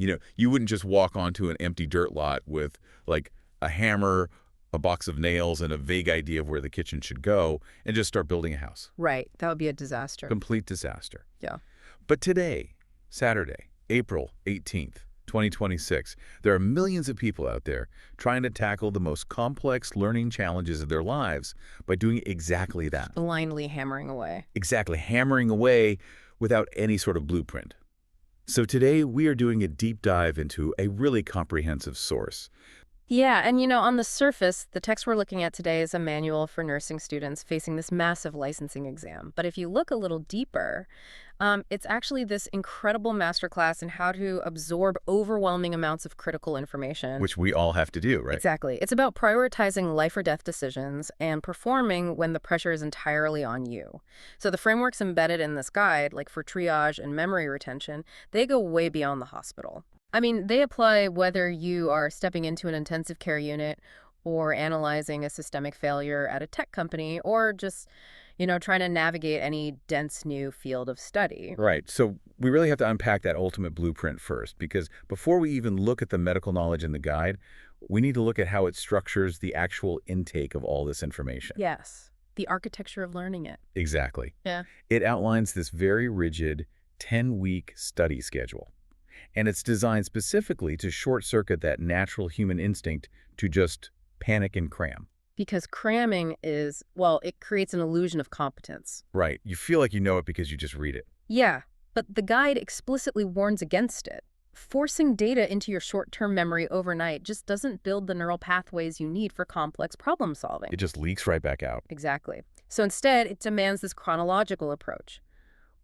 You wouldn't just walk onto an empty dirt lot with, like, a hammer, a box of nails, and a vague idea of where the kitchen should go and just start building a house. Right. That would be a disaster. Complete disaster. Yeah. But today, Saturday, April 18th, 2026, there are millions of people out there trying to tackle the most complex learning challenges of their lives by doing exactly that. Blindly hammering away. Exactly, hammering away without any sort of blueprint. So today, we are doing a deep dive into a really comprehensive source. Yeah, and on the surface, the text we're looking at today is a manual for nursing students facing this massive licensing exam. But if you look a little deeper, it's actually this incredible masterclass in how to absorb overwhelming amounts of critical information. Which we all have to do, right? Exactly. It's about prioritizing life or death decisions and performing when the pressure is entirely on you. So the frameworks embedded in this guide, like for triage and memory retention, they go way beyond the hospital. I mean, they apply whether you are stepping into an intensive care unit or analyzing a systemic failure at a tech company or just, trying to navigate any dense new field of study. Right. So we really have to unpack that ultimate blueprint first, because before we even look at the medical knowledge in the guide, we need to look at how it structures the actual intake of all this information. Yes. The architecture of learning it. Exactly. Yeah. It outlines this very rigid 10-week study schedule. And it's designed specifically to short-circuit that natural human instinct to just panic and cram. Because cramming is, it creates an illusion of competence. Right. You feel like you know it because you just read it. Yeah, but the guide explicitly warns against it. Forcing data into your short-term memory overnight just doesn't build the neural pathways you need for complex problem solving. It just leaks right back out. Exactly. So instead, it demands this chronological approach.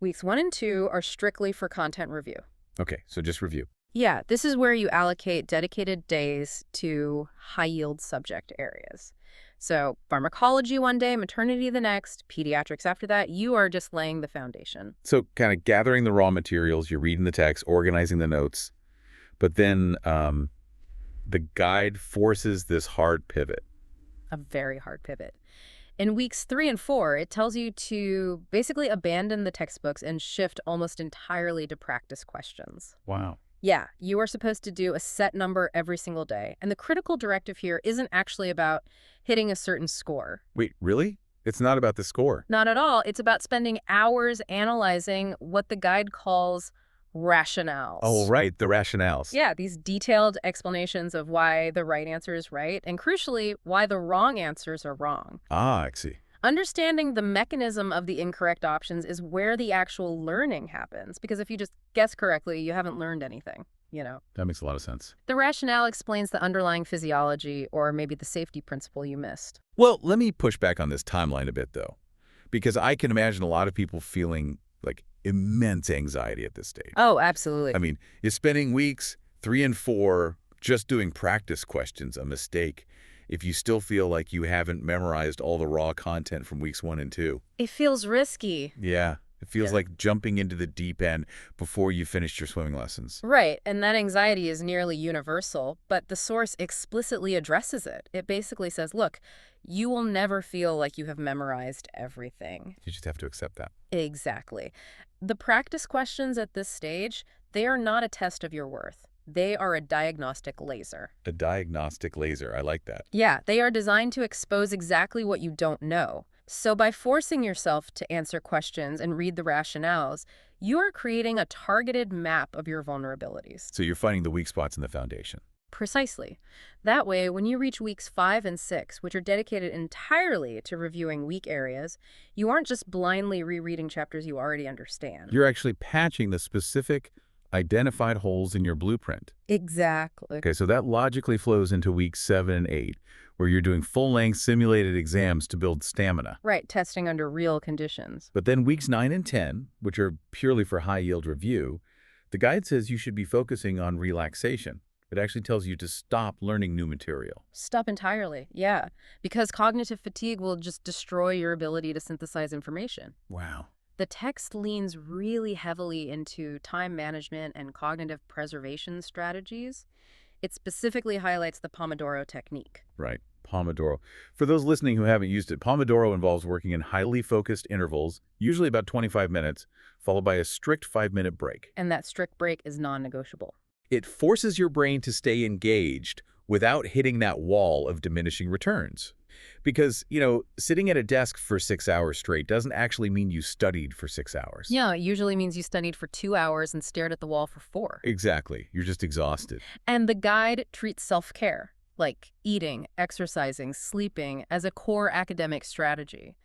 Weeks 1 and 2 are strictly for content review. Okay, so just review. Yeah, this is where you allocate dedicated days to high-yield subject areas. So pharmacology one day, maternity the next, pediatrics after that. You are just laying the foundation. So kind of gathering the raw materials, you're reading the text, organizing the notes, but then the guide forces this hard pivot. A very hard pivot. In weeks 3 and 4, it tells you to basically abandon the textbooks and shift almost entirely to practice questions. Wow. Yeah, you are supposed to do a set number every single day. And the critical directive here isn't actually about hitting a certain score. Wait, really? It's not about the score? Not at all. It's about spending hours analyzing what the guide calls rationales. Oh, right, the rationales. Yeah, these detailed explanations of why the right answer is right, and crucially, why the wrong answers are wrong. Ah, I see. Understanding the mechanism of the incorrect options is where the actual learning happens, because if you just guess correctly, you haven't learned anything, That makes a lot of sense. The rationale explains the underlying physiology or maybe the safety principle you missed. Well, let me push back on this timeline a bit, though, because I can imagine a lot of people feeling like immense anxiety at this stage. Oh, absolutely. I mean, you're spending weeks 3 and 4 just doing practice questions, a mistake, if you still feel like you haven't memorized all the raw content from weeks 1 and 2. It feels risky. Yeah, it feels like jumping into the deep end before you finished your swimming lessons. Right, and that anxiety is nearly universal, but the source explicitly addresses it. It basically says, look, you will never feel like you have memorized everything. You just have to accept that. Exactly. The practice questions at this stage, they are not a test of your worth. They are a diagnostic laser. A diagnostic laser. I like that. Yeah, they are designed to expose exactly what you don't know. So by forcing yourself to answer questions and read the rationales, you are creating a targeted map of your vulnerabilities. So you're finding the weak spots in the foundation. Precisely. That way, when you reach weeks 5 and 6, which are dedicated entirely to reviewing weak areas, you aren't just blindly rereading chapters you already understand. You're actually patching the specific identified holes in your blueprint. Exactly. Okay, so that logically flows into weeks 7 and 8, where you're doing full-length simulated exams to build stamina. Right, testing under real conditions. But then weeks 9 and 10, which are purely for high-yield review, the guide says you should be focusing on relaxation. It actually tells you to stop learning new material. Stop entirely, yeah. Because cognitive fatigue will just destroy your ability to synthesize information. Wow. The text leans really heavily into time management and cognitive preservation strategies. It specifically highlights the Pomodoro technique. Right, Pomodoro. For those listening who haven't used it, Pomodoro involves working in highly focused intervals, usually about 25 minutes, followed by a strict 5-minute break. And that strict break is non-negotiable. It forces your brain to stay engaged without hitting that wall of diminishing returns. Because, sitting at a desk for 6 hours straight doesn't actually mean you studied for 6 hours. Yeah, it usually means you studied for 2 hours and stared at the wall for 4. Exactly. You're just exhausted. And the guide treats self-care, like eating, exercising, sleeping, as a core academic strategy.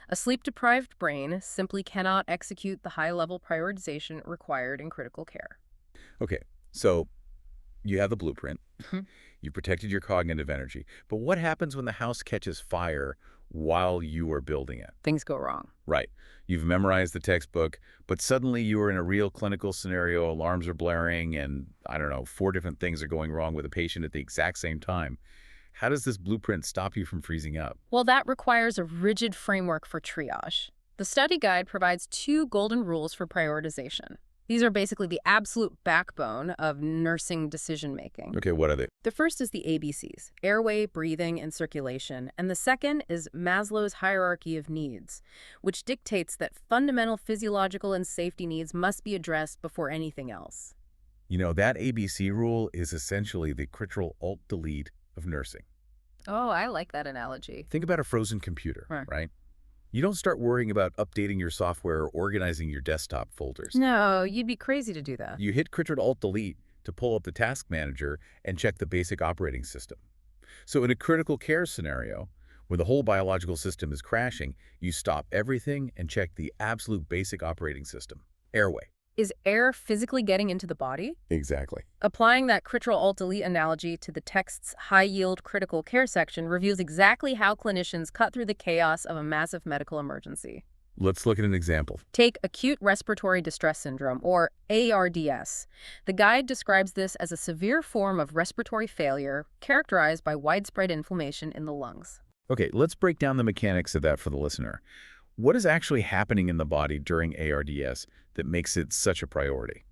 A sleep-deprived brain simply cannot execute the high-level prioritization required in critical care. Okay, so you have the blueprint. Mhm. You protected your cognitive energy. But what happens when the house catches fire while you are building it? Things go wrong. Right. You've memorized the textbook, but suddenly you are in a real clinical scenario, alarms are blaring, and, I don't know, 4 different things are going wrong with a patient at the exact same time. How does this blueprint stop you from freezing up? Well, that requires a rigid framework for triage. The study guide provides 2 golden rules for prioritization. These are basically the absolute backbone of nursing decision-making. Okay, what are they? The first is the ABCs, airway, breathing, and circulation. And the second is Maslow's hierarchy of needs, which dictates that fundamental physiological and safety needs must be addressed before anything else. That ABC rule is essentially the Control-Alt-Delete of nursing. Oh, I like that analogy. Think about a frozen computer, Right. right? You don't start worrying about updating your software or organizing your desktop folders. No, you'd be crazy to do that. You hit Control-Alt-Delete to pull up the task manager and check the basic operating system. So in a critical care scenario, where the whole biological system is crashing, you stop everything and check the absolute basic operating system, airway. Is air physically getting into the body? Exactly. Applying that Control-Alt-Delete analogy to the text's high-yield critical care section reveals exactly how clinicians cut through the chaos of a massive medical emergency. Let's look at an example. Take acute respiratory distress syndrome, or ARDS. The guide describes this as a severe form of respiratory failure characterized by widespread inflammation in the lungs. Okay, let's break down the mechanics of that for the listener. What is actually happening in the body during ARDS that makes it such a priority?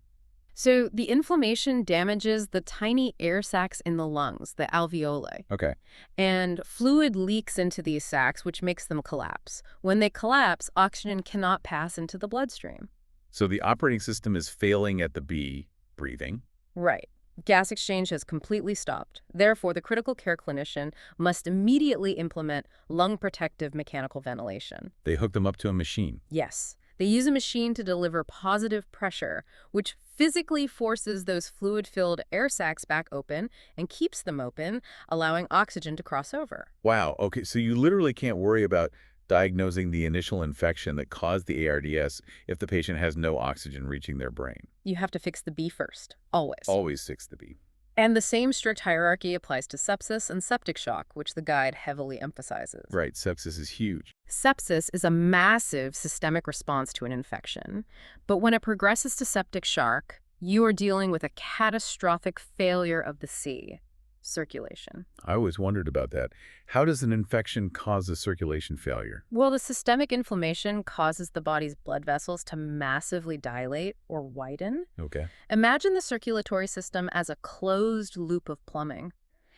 So the inflammation damages the tiny air sacs in the lungs, the alveoli. Okay. And fluid leaks into these sacs, which makes them collapse. When they collapse, oxygen cannot pass into the bloodstream. So the operating system is failing at the B, breathing. Right. Gas exchange has completely stopped. Therefore, the critical care clinician must immediately implement lung protective mechanical ventilation. They hook them up to a machine. Yes. They use a machine to deliver positive pressure, which physically forces those fluid-filled air sacs back open and keeps them open, allowing oxygen to cross over. Wow. Okay, so you literally can't worry about diagnosing the initial infection that caused the ARDS if the patient has no oxygen reaching their brain. You have to fix the B first, always. Always fix the B. And the same strict hierarchy applies to sepsis and septic shock, which the guide heavily emphasizes. Right, sepsis is huge. Sepsis is a massive systemic response to an infection, but when it progresses to septic shock, you are dealing with a catastrophic failure of the C, circulation. I always wondered about that. How does an infection cause a circulation failure? Well, the systemic inflammation causes the body's blood vessels to massively dilate or widen. Okay. Imagine the circulatory system as a closed loop of plumbing.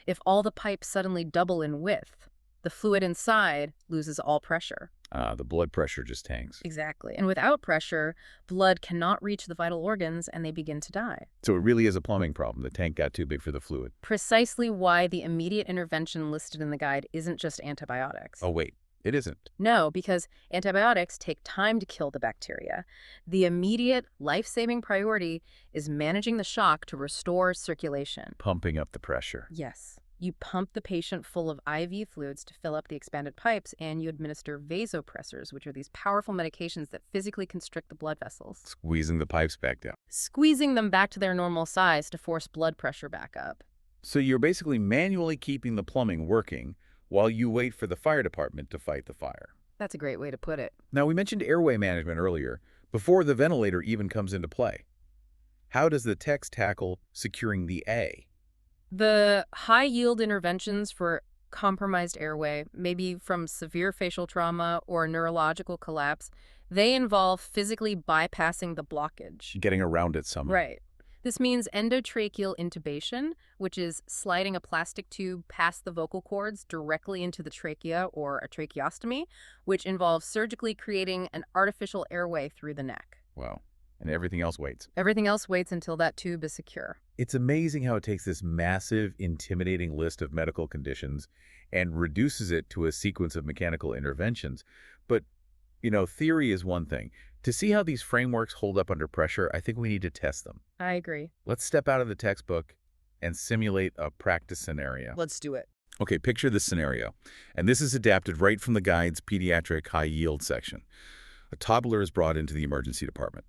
If all the pipes suddenly double in width, the fluid inside loses all pressure. The blood pressure just hangs. Exactly. And without pressure, blood cannot reach the vital organs and they begin to die. So it really is a plumbing problem. The tank got too big for the fluid. Precisely why the immediate intervention listed in the guide isn't just antibiotics. Oh, wait. It isn't. No, because antibiotics take time to kill the bacteria. The immediate, life-saving priority is managing the shock to restore circulation. Pumping up the pressure. Yes. You pump the patient full of IV fluids to fill up the expanded pipes, and you administer vasopressors, which are these powerful medications that physically constrict the blood vessels. Squeezing the pipes back down. Squeezing them back to their normal size to force blood pressure back up. So you're basically manually keeping the plumbing working while you wait for the fire department to fight the fire. That's a great way to put it. Now, we mentioned airway management earlier, before the ventilator even comes into play. How does the text tackle securing the A? The high-yield interventions for compromised airway, maybe from severe facial trauma or neurological collapse, they involve physically bypassing the blockage. Getting around it somehow. Right. This means endotracheal intubation, which is sliding a plastic tube past the vocal cords directly into the trachea, or a tracheostomy, which involves surgically creating an artificial airway through the neck. Wow. And everything else waits. Everything else waits until that tube is secure. It's amazing how it takes this massive, intimidating list of medical conditions and reduces it to a sequence of mechanical interventions. But, theory is one thing. To see how these frameworks hold up under pressure, I think we need to test them. I agree. Let's step out of the textbook and simulate a practice scenario. Let's do it. Okay, picture this scenario. And this is adapted right from the guide's pediatric high-yield section. A toddler is brought into the emergency department.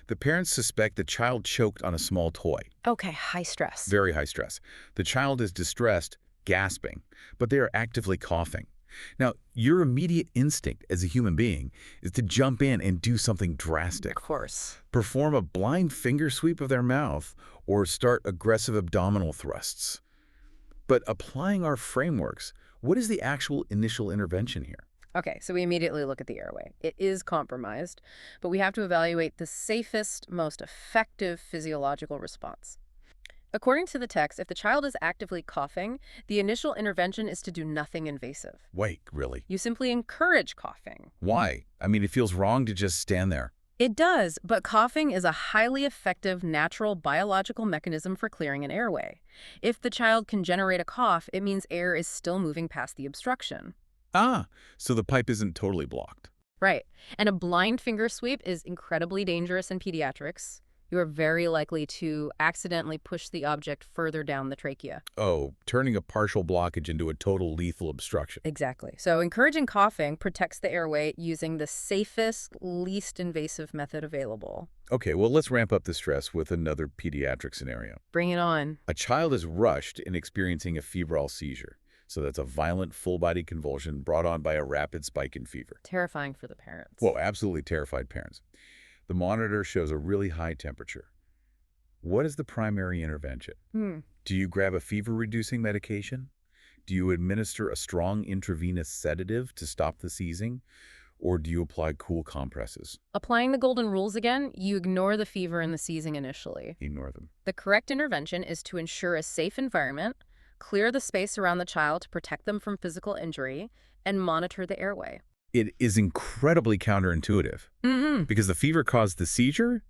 The parents suspect the child choked on a small toy. Okay, high stress. Very high stress. The child is distressed, gasping, but they are actively coughing. Now, your immediate instinct as a human being is to jump in and do something drastic. Of course. Perform a blind finger sweep of their mouth or start aggressive abdominal thrusts. But applying our frameworks, what is the actual initial intervention here? Okay, so we immediately look at the airway. It is compromised, but we have to evaluate the safest, most effective physiological response. According to the text, if the child is actively coughing, the initial intervention is to do nothing invasive. Wait, really? You simply encourage coughing. Why? I mean, it feels wrong to just stand there. It does, but coughing is a highly effective natural biological mechanism for clearing an airway. If the child can generate a cough, it means air is still moving past the obstruction. Ah, so the pipe isn't totally blocked. Right. And a blind finger sweep is incredibly dangerous in pediatrics. You are very likely to accidentally push the object further down the trachea. Oh, turning a partial blockage into a total lethal obstruction. Exactly. So encouraging coughing protects the airway using the safest, least invasive method available. Okay, well, let's ramp up the stress with another pediatric scenario. Bring it on. A child is rushed and experiencing a febrile seizure. So that's a violent full-body convulsion brought on by a rapid spike in fever. Terrifying for the parents. Well, absolutely terrified parents. The monitor shows a really high temperature. What is the primary intervention? Do you grab a fever-reducing medication? Do you administer a strong intravenous sedative to stop the seizing? Or do you apply cool compresses? Applying the golden rules again, you ignore the fever and the seizing initially. Ignore them. The correct intervention is to ensure a safe environment, clear the space around the child to protect them from physical injury, and monitor the airway. It is incredibly counterintuitive because the fever caused the seizure,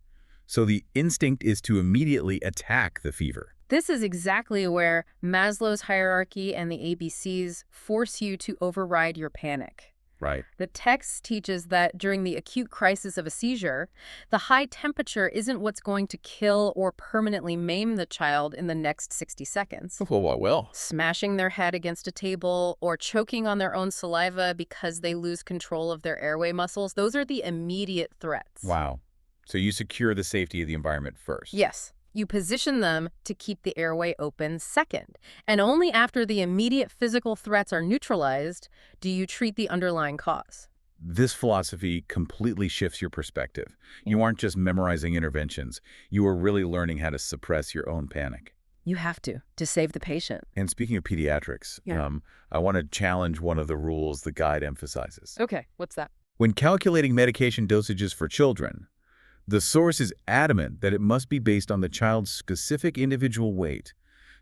so the instinct is to immediately attack the fever. This is exactly where Maslow's hierarchy and the ABCs force you to override your panic. Right. The text teaches that during the acute crisis of a seizure, the high temperature isn't what's going to kill or permanently maim the child in the next 60 seconds. Well. Smashing their head against a table or choking on their own saliva because they lose control of their airway muscles, those are the immediate threats. Wow. So you secure the safety of the environment first. Yes. You position them to keep the airway open second. And only after the immediate physical threats are neutralized do you treat the underlying cause. This philosophy completely shifts your perspective. You aren't just memorizing interventions. You are really learning how to suppress your own panic. You have to save the patient. And speaking of pediatrics, I want to challenge one of the rules the guide emphasizes. Okay, what's that? When calculating medication dosages for children, the source is adamant that it must be based on the child's specific individual weight,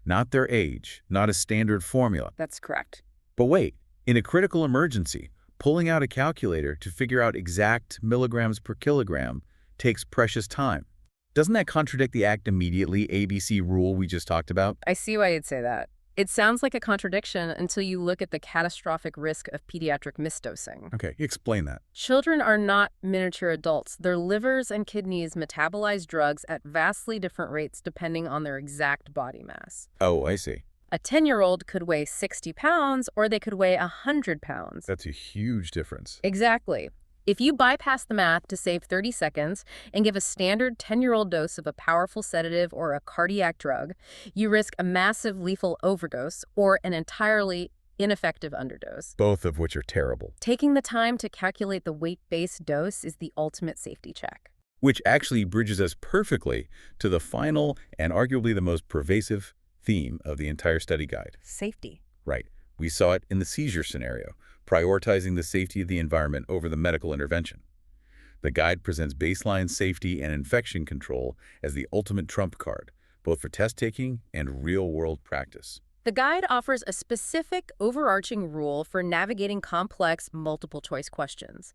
not their age, not a standard formula. That's correct. But wait, in a critical emergency, pulling out a calculator to figure out exact milligrams per kilogram takes precious time. Doesn't that contradict the act immediately ABC rule we just talked about? I see why you'd say that. It sounds like a contradiction until you look at the catastrophic risk of pediatric misdosing. Okay, explain that. Children are not miniature adults. Their livers and kidneys metabolize drugs at vastly different rates depending on their exact body mass. Oh, I see. A 10-year-old could weigh 60 pounds or they could weigh 100 pounds. That's a huge difference. Exactly. If you bypass the math to save 30 seconds and give a standard 10-year-old dose of a powerful sedative or a cardiac drug, you risk a massive lethal overdose or an entirely ineffective underdose. Both of which are terrible. Taking the time to calculate the weight-based dose is the ultimate safety check. Which actually bridges us perfectly to the final and arguably the most pervasive theme of the entire study guide. Safety. Right. We saw it in the seizure scenario, prioritizing the safety of the environment over the medical intervention. The guide presents baseline safety and infection control as the ultimate trump card, both for test-taking and real-world practice. The guide offers a specific, overarching rule for navigating complex, multiple-choice questions.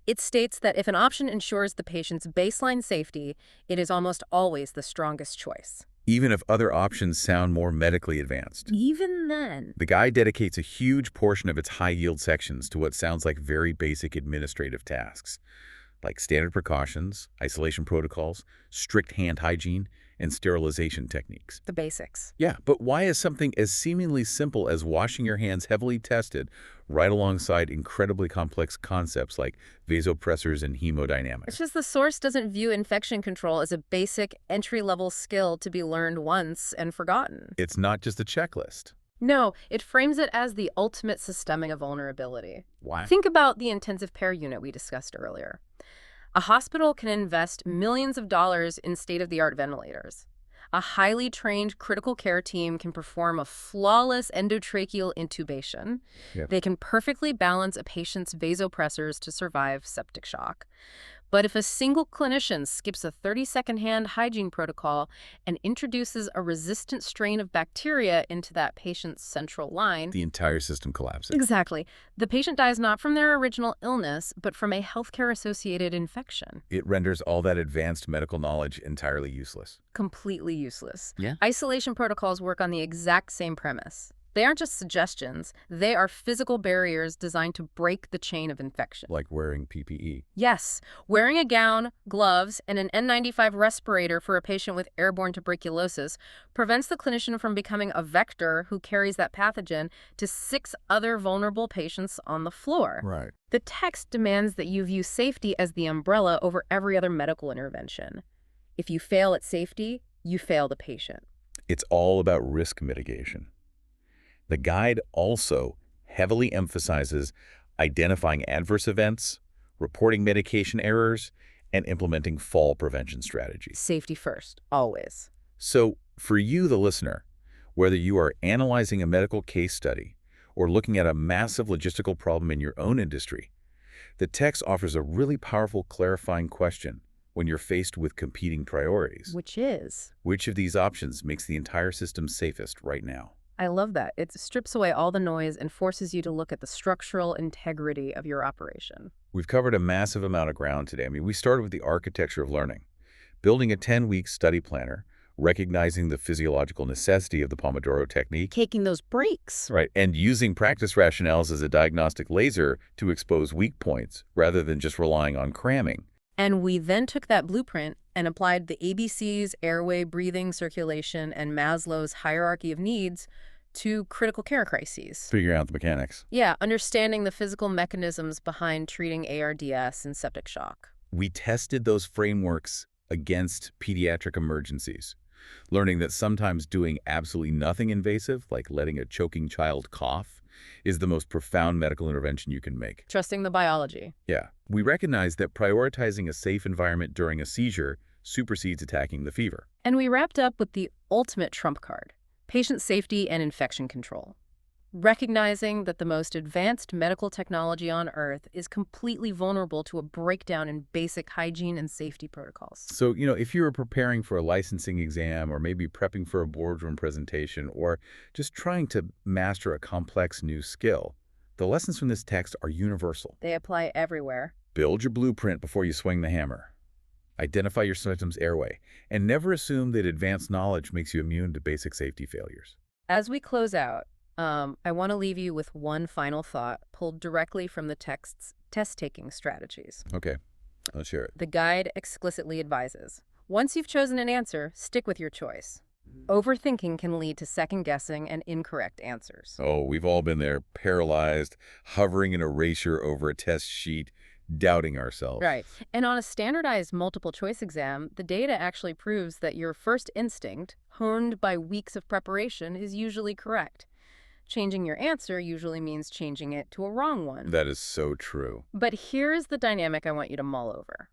It states that if an option ensures the patient's baseline safety, it is almost always the strongest choice. Even if other options sound more medically advanced. Even then. The guide dedicates a huge portion of its high-yield sections to what sounds like very basic administrative tasks, like standard precautions, isolation protocols, strict hand hygiene, and sterilization techniques. The basics. Yeah, but why is something as seemingly simple as washing your hands heavily tested right alongside incredibly complex concepts like vasopressors and hemodynamics? It's just the source doesn't view infection control as a basic entry-level skill to be learned once and forgotten. It's not just a checklist. No, it frames it as the ultimate systemic of vulnerability. Why? Think about the intensive care unit we discussed earlier. A hospital can invest millions of dollars in state-of-the-art ventilators. A highly trained critical care team can perform a flawless endotracheal intubation. Yep. They can perfectly balance a patient's vasopressors to survive septic shock. But if a single clinician skips a 30-second hand hygiene protocol and introduces a resistant strain of bacteria into that patient's central line, The entire system collapses. exactly, the patient dies not from their original illness, but from a healthcare-associated infection. It renders all that advanced medical knowledge entirely useless. Completely useless. Yeah. Isolation protocols work on the exact same premise. They aren't just suggestions, they are physical barriers designed to break the chain of infection. Like wearing PPE. Yes, wearing a gown, gloves, and an N95 respirator for a patient with airborne tuberculosis prevents the clinician from becoming a vector who carries that pathogen to 6 other vulnerable patients on the floor. Right. The text demands that you view safety as the umbrella over every other medical intervention. If you fail at safety, you fail the patient. It's all about risk mitigation. The guide also heavily emphasizes identifying adverse events, reporting medication errors, and implementing fall prevention strategies. Safety first, always. So, for you, the listener, whether you are analyzing a medical case study or looking at a massive logistical problem in your own industry, the text offers a really powerful clarifying question when you're faced with competing priorities. Which is? Which of these options makes the entire system safest right now? I love that. It strips away all the noise and forces you to look at the structural integrity of your operation. We've covered a massive amount of ground today. I mean, we started with the architecture of learning, building a 10-week study planner, recognizing the physiological necessity of the Pomodoro technique, Taking those breaks. right, and using practice rationales as a diagnostic laser to expose weak points rather than just relying on cramming. And we then took that blueprint and applied the ABCs, airway, breathing, circulation, and Maslow's hierarchy of needs to critical care crises. Figuring out the mechanics. Yeah, understanding the physical mechanisms behind treating ARDS and septic shock. We tested those frameworks against pediatric emergencies, learning that sometimes doing absolutely nothing invasive, like letting a choking child cough, is the most profound medical intervention you can make. Trusting the biology. Yeah. We recognize that prioritizing a safe environment during a seizure supersedes attacking the fever. And we wrapped up with the ultimate trump card, patient safety and infection control. Recognizing that the most advanced medical technology on Earth is completely vulnerable to a breakdown in basic hygiene and safety protocols. So, if you were preparing for a licensing exam or maybe prepping for a boardroom presentation or just trying to master a complex new skill, the lessons from this text are universal. They apply everywhere. Build your blueprint before you swing the hammer. Identify your symptoms airway, and never assume that advanced knowledge makes you immune to basic safety failures. As we close out, I want to leave you with one final thought pulled directly from the text's test-taking strategies. Okay, let's share it. The guide explicitly advises, once you've chosen an answer, stick with your choice. Overthinking can lead to second-guessing and incorrect answers. Oh, we've all been there, paralyzed, hovering an erasure over a test sheet, doubting ourselves. Right. And on a standardized multiple-choice exam, the data actually proves that your first instinct, honed by weeks of preparation, is usually correct. Changing your answer usually means changing it to a wrong one. That is so true. But here's the dynamic I want you to mull over.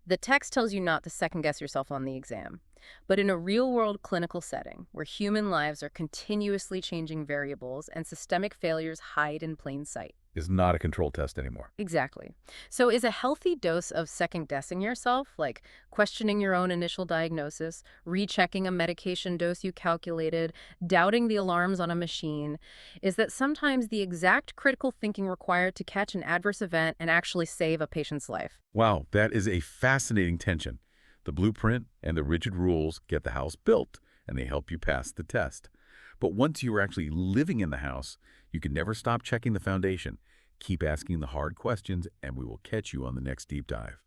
The text tells you not to second-guess yourself on the exam. But in a real-world clinical setting, where human lives are continuously changing variables and systemic failures hide in plain sight. Is not a control test anymore. Exactly. So is a healthy dose of second-guessing yourself, like questioning your own initial diagnosis, rechecking a medication dose you calculated, doubting the alarms on a machine, is that sometimes the exact critical thinking required to catch an adverse event and actually save a patient's life. Wow, that is a fascinating tension. The blueprint and the rigid rules get the house built, and they help you pass the test. But once you are actually living in the house, you can never stop checking the foundation. Keep asking the hard questions, and we will catch you on the next deep dive.